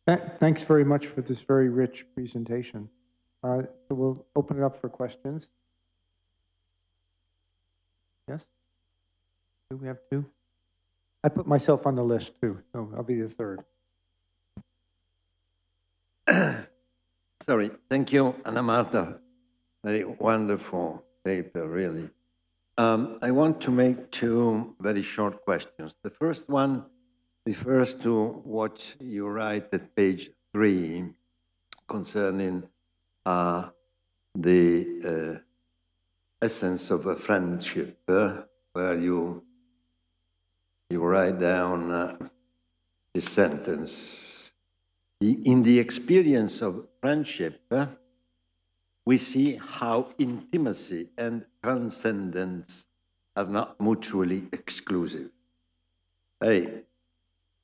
Thanks very much for this very rich presentation. So we'll open it up for questions. Yes? Do we have two? I put myself on the list too, so I'll be the third. Sorry. Thank you, Anna Marta. Very wonderful paper, really. I want to make two very short questions. The first one refers to what you write at page 3 concerning the essence of a friendship, where you write down this sentence. In the experience of friendship, we see how intimacy and transcendence are not mutually exclusive. Very,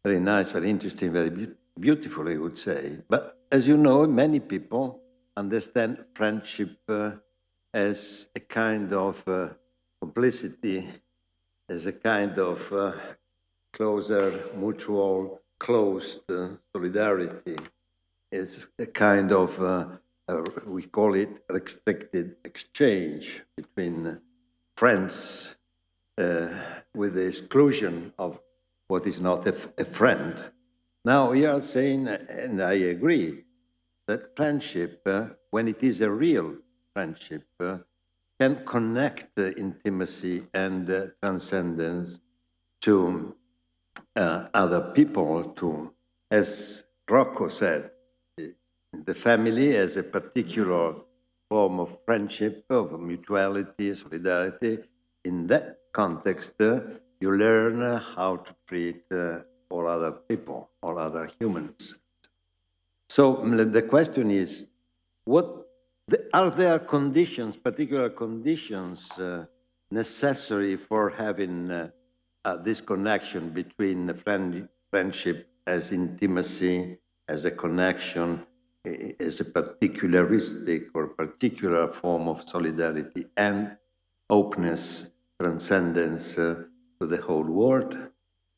very nice, very interesting, very beautiful, I would say. But as you know, many people understand friendship as a kind of complicity, as a kind of closer, mutual, closed solidarity, as a kind of we call it restricted exchange between friends with the exclusion of what is not a friend. Now we are saying, and I agree, that friendship, when it is a real friendship, can connect intimacy and transcendence to other people, to, as Rocco said, the family as a particular form of friendship, of mutuality, solidarity. In that context, you learn how to treat all other people, all other humans. So the question is, are there conditions, particular conditions necessary for having this connection between friendship as intimacy, as a connection, as a particularistic or particular form of solidarity and openness, transcendence to the whole world?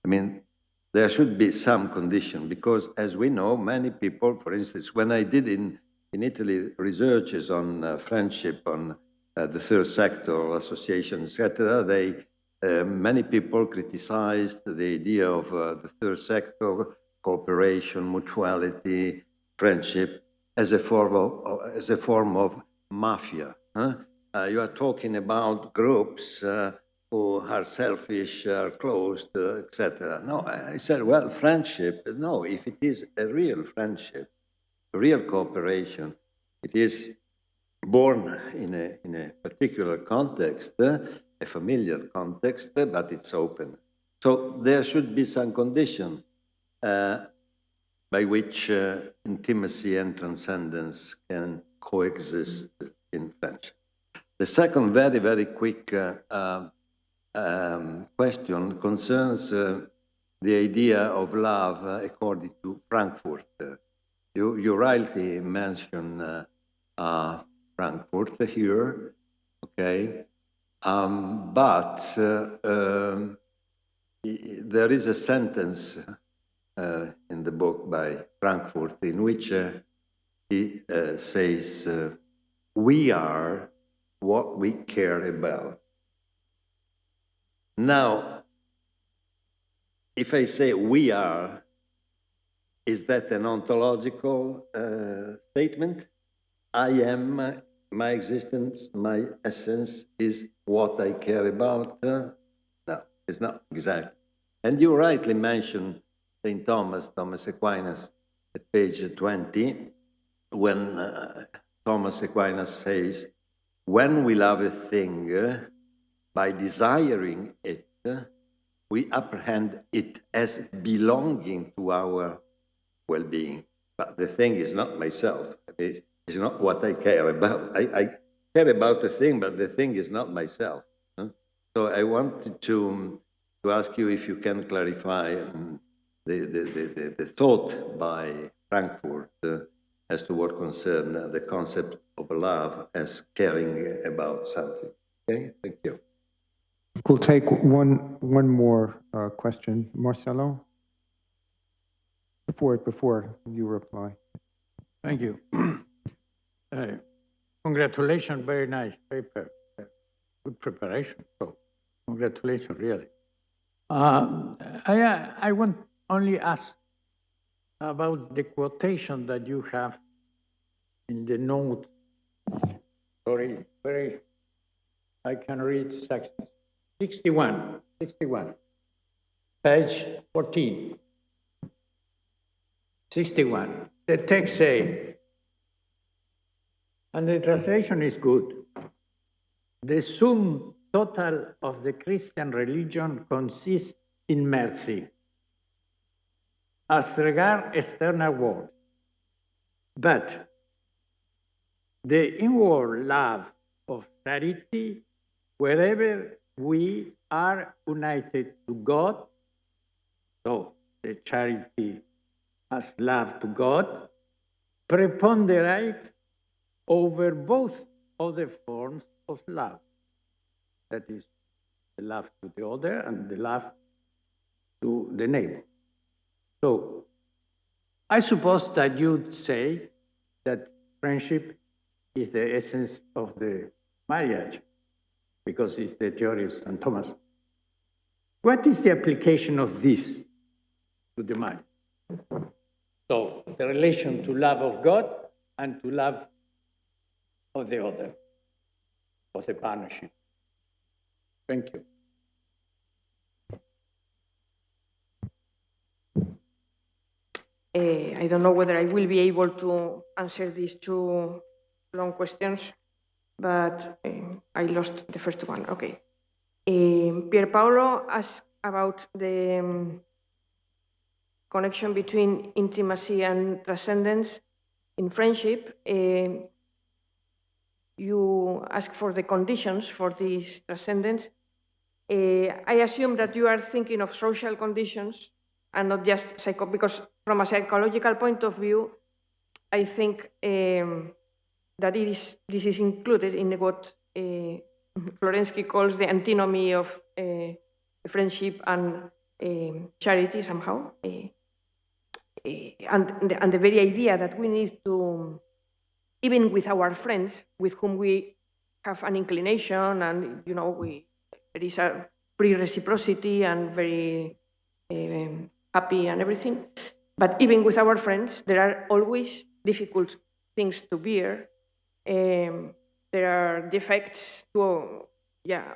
I mean, there should be some condition, because as we know, many people, for instance, when I did in Italy researches on friendship, on the third sector, associations, etc., many people criticized the idea of the third sector, cooperation, mutuality, friendship, as a form of mafia. Huh? You are talking about groups who are selfish, are closed, etc. No, I said, well, friendship, no, if it is a real friendship, a real cooperation, it is born in a particular context, a familiar context, but it's open. So there should be some condition by which intimacy and transcendence can coexist in friendship. The second very, very quick question concerns the idea of love according to Frankfurt. You rightly mentioned Frankfurt here, okay? But there is a sentence in the book by Frankfurt in which he says, we are what we care about. Now, if I say we are, is that an ontological statement? I am, my existence, my essence is what I care about? No, it's not exactly. And you rightly mentioned St. Thomas Aquinas, at page 20, when Thomas Aquinas says, when we love a thing, by desiring it, we apprehend it as belonging to our well-being. But the thing is not myself. It's not what I care about. I care about the thing, but the thing is not myself. So I wanted to ask you if you can clarify the thought by Frankfurt as to what concerns the concept of love as caring about something. Okay, thank you. We'll take one more question. Marcelo? for it before you reply. Thank you. Congratulations, very nice paper. Good preparation, so congratulations, really. I want only ask about the quotation that you have in the note. Sorry, very, I can read section 61, page 14. 61. The text say, and the translation is good, the sum total of the Christian religion consists in mercy as regard external world, but the inward love of charity, wherever we are united to God, so the charity as love to God, preponderates over both other forms of love. That is, the love to the other and the love to the neighbor. So, I suppose that you'd say that friendship is the essence of the marriage, because it's the theory of St. Thomas. What is the application of this to the marriage? So, the relation to love of God and to love of the other, of the partnership. Thank you. I don't know whether I will be able to answer these two long questions, but I lost the first one. Okay. Pier Paolo asked about the connection between intimacy and transcendence in friendship. You ask for the conditions for this transcendence. I assume that you are thinking of social conditions and not just because from a psychological point of view, I think that this is included in what Florensky calls the antinomy of friendship and charity somehow. And the very idea that we need to, even with our friends with whom we have an inclination and, you know, there is a pre-reciprocity and very happy and everything. But even with our friends, there are always difficult things to bear. There are defects to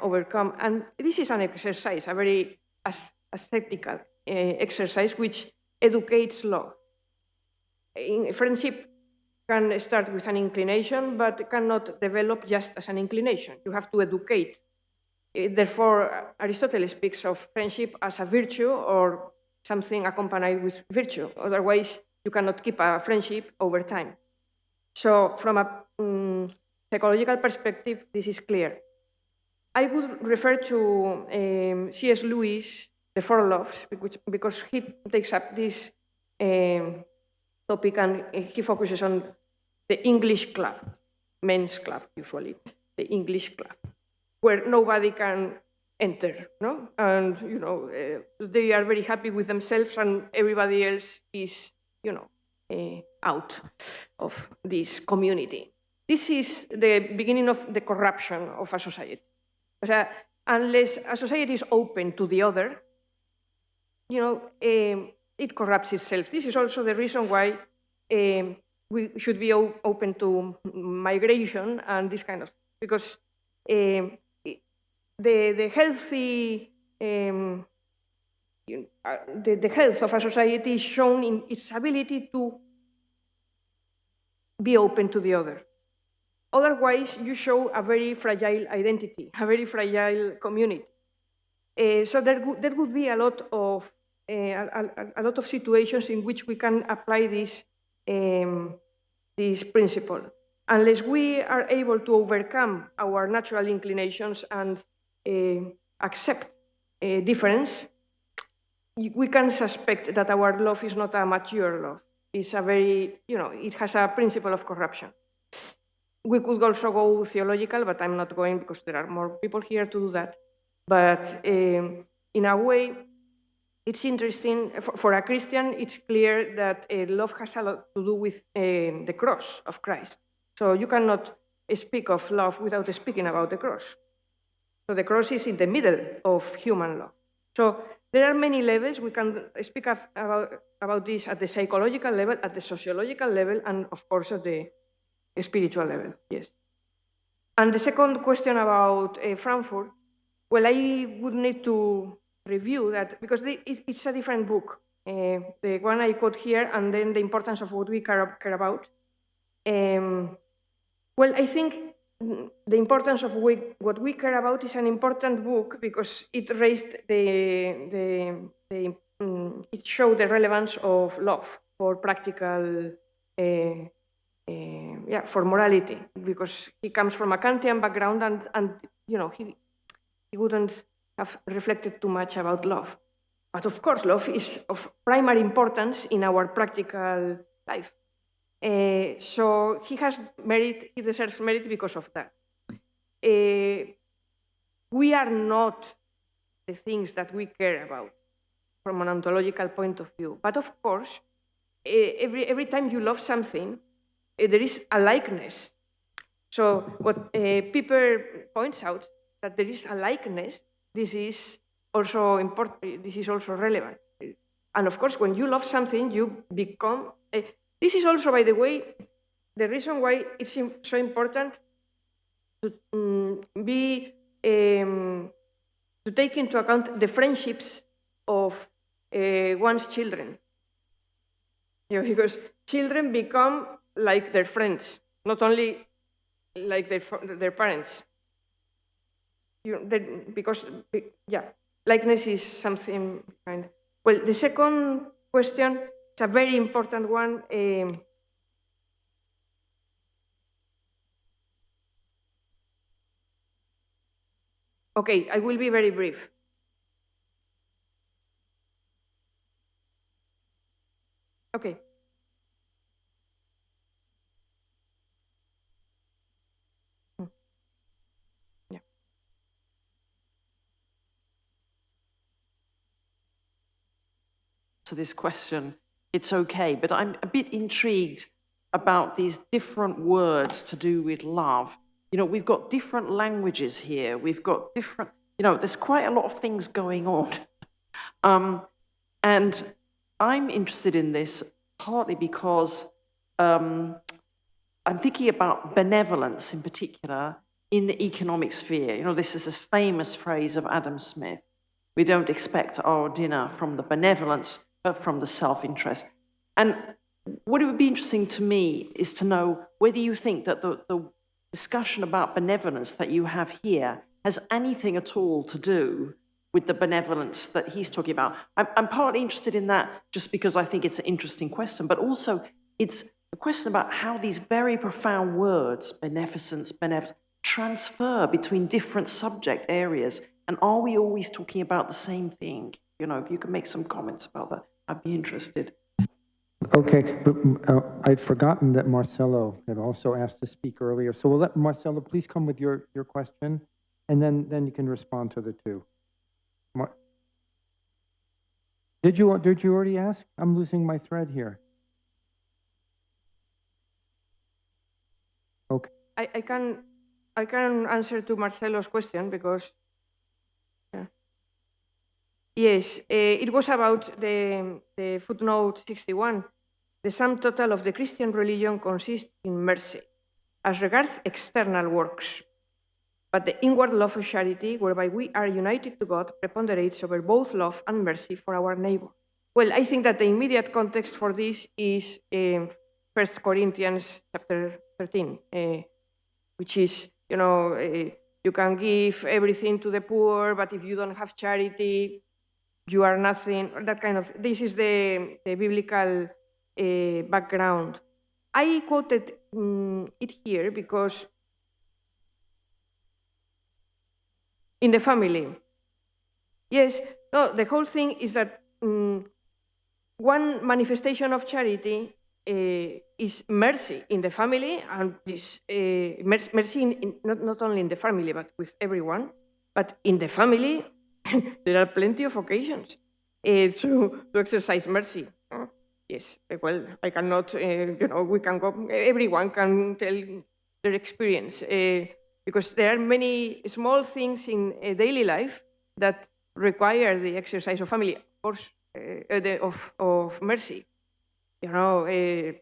overcome. And this is an exercise, a very ascetical exercise, which educates love. In friendship can start with an inclination, but cannot develop just as an inclination. You have to educate. Therefore, Aristotle speaks of friendship as a virtue or something accompanied with virtue. Otherwise, you cannot keep a friendship over time. So from a psychological perspective, this is clear. I would refer to C.S. Lewis, The Four Loves, because he takes up this topic and he focuses on the English club, men's club usually, the English club, where nobody can enter, no? And, you know, they are very happy with themselves and everybody else is, you know, out of this community. This is the beginning of the corruption of a society. Unless a society is open to the other, you know, it corrupts itself. This is also the reason why we should be open to migration and this kind of, because the healthy, the health of a society is shown in its ability to be open to the other. Otherwise, you show a very fragile identity, a very fragile community. So there would be a lot of situations in which we can apply this principle. Unless we are able to overcome our natural inclinations and accept difference, we can suspect that our love is not a mature love. It's a very, you know, it has a principle of corruption. We could also go theological, but I'm not going because there are more people here to do that. But in a way, it's interesting, for a Christian, it's clear that love has a lot to do with the cross of Christ. So you cannot speak of love without speaking about the cross. So the cross is in the middle of human love. So there are many levels. We can speak about this at the psychological level, at the sociological level, and of course at the spiritual level, yes. And the second question about Frankfurt, well, I would need to review that because it's a different book. The one I quote here, and then the importance of what we care about. Well, I think the importance of what we care about is an important book because it raised it showed the relevance of love for practical, for morality, because he comes from a Kantian background and you know, he wouldn't have reflected too much about love. But of course, love is of primary importance in our practical life. So he has merit, he deserves merit because of that. We are not the things that we care about from an ontological point of view. But of course, every time you love something, there is a likeness. So what Piper points out, that there is a likeness, this is also important, this is also relevant. And of course, when you love something, you become, this is also, by the way, the reason why it's so important to to take into account the friendships of one's children. You know, because children become like their friends, not only like their parents. Because likeness is something kind. Well, the second question is a very important one. Okay, I will be very brief. Okay. Yeah. To this question, it's okay, but I'm a bit intrigued about these different words to do with love. You know, we've got different languages here. We've got different, you know, there's quite a lot of things going on. And I'm interested in this partly because I'm thinking about benevolence in particular in the economic sphere. You know, this is this famous phrase of Adam Smith. We don't expect our dinner from the benevolence, but from the self-interest. And what it would be interesting to me is to know whether you think that the discussion about benevolence that you have here has anything at all to do with the benevolence that he's talking about. I'm partly interested in that just because I think it's an interesting question, but also it's a question about how these very profound words, beneficence, transfer between different subject areas. And are we always talking about the same thing? You know, if you could make some comments about that, I'd be interested. Okay, but I'd forgotten that Marcelo had also asked to speak earlier. So we'll let Marcelo please come with your question, and then you can respond to the two. Did you already ask? I'm losing my thread here. Okay. I can answer to Marcelo's question because yes, it was about the footnote 61. The sum total of the Christian religion consists in mercy, as regards external works. But the inward love of charity, whereby we are united to God, preponderates over both love and mercy for our neighbor. Well, I think that the immediate context for this is 1 Corinthians chapter 13, which is, you know, you can give everything to the poor, but if you don't have charity, you are nothing, that kind of, this is the biblical background. I quoted it here because in the family, yes, no, the whole thing is that one manifestation of charity is mercy in the family, and this mercy not only in the family, but with everyone, but in the family, there are plenty of occasions. to exercise mercy. Yes, well, I cannot, we can go, everyone can tell their experience, because there are many small things in daily life that require the exercise of family, of course, of mercy. If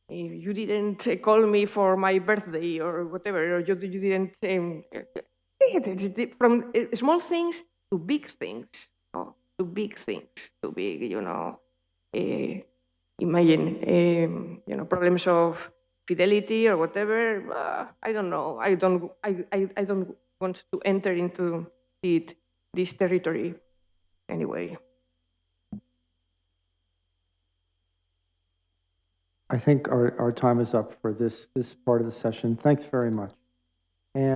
you didn't call me for my birthday or whatever, or you didn't, from small things to big things, to big things, to big, imagine, problems of fidelity or whatever. I don't know. I don't want to enter into this territory anyway. I think our time is up for this part of the session. Thanks very much.